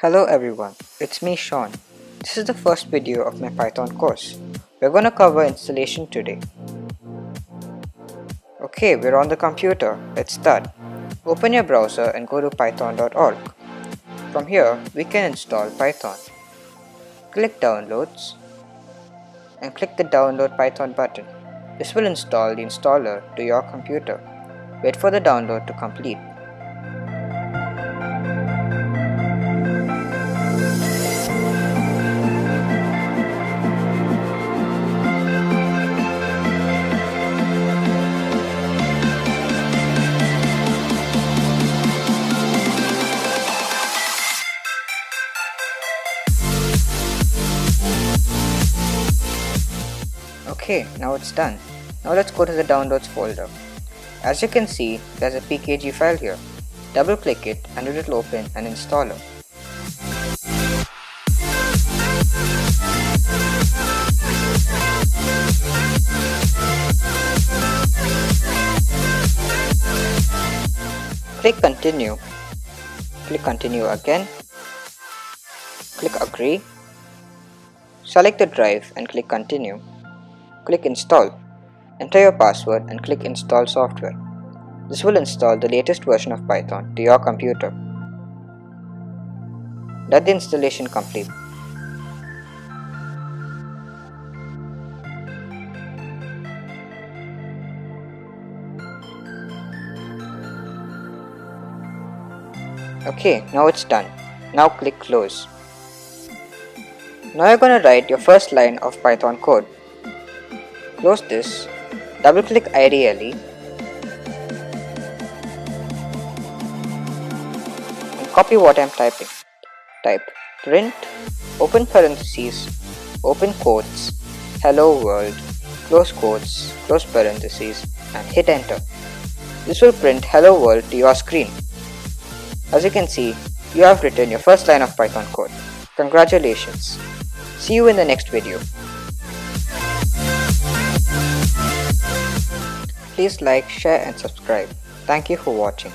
Hello everyone, it's me Sean. This is the first video of my Python course. We're going to cover installation today. Okay, we're on the computer. Let's start. Open your browser and go to python.org. From here, we can install Python. Click Downloads and click the Download Python button. This will install the installer to your computer. Wait for the download to complete. Okay, now it's done. Now let's go to the downloads folder. As you can see, there's a pkg file here. Double click it and it will open an installer. Click continue. Click continue again. Click agree. Select the drive and click continue. Click install. Enter your password and click install software. This will install the latest version of Python to your computer. Let the installation complete. Okay, now it's done. Now click close. Now you're going to write your first line of Python code. Close this, double click IDLE and copy what I'm typing. Type print, open parentheses, open quotes, hello world, close quotes, close parentheses and hit enter. This will print hello world to your screen. As you can see, you have written your first line of Python code. Congratulations. See you in the next video. Please like, share and subscribe. Thank you for watching.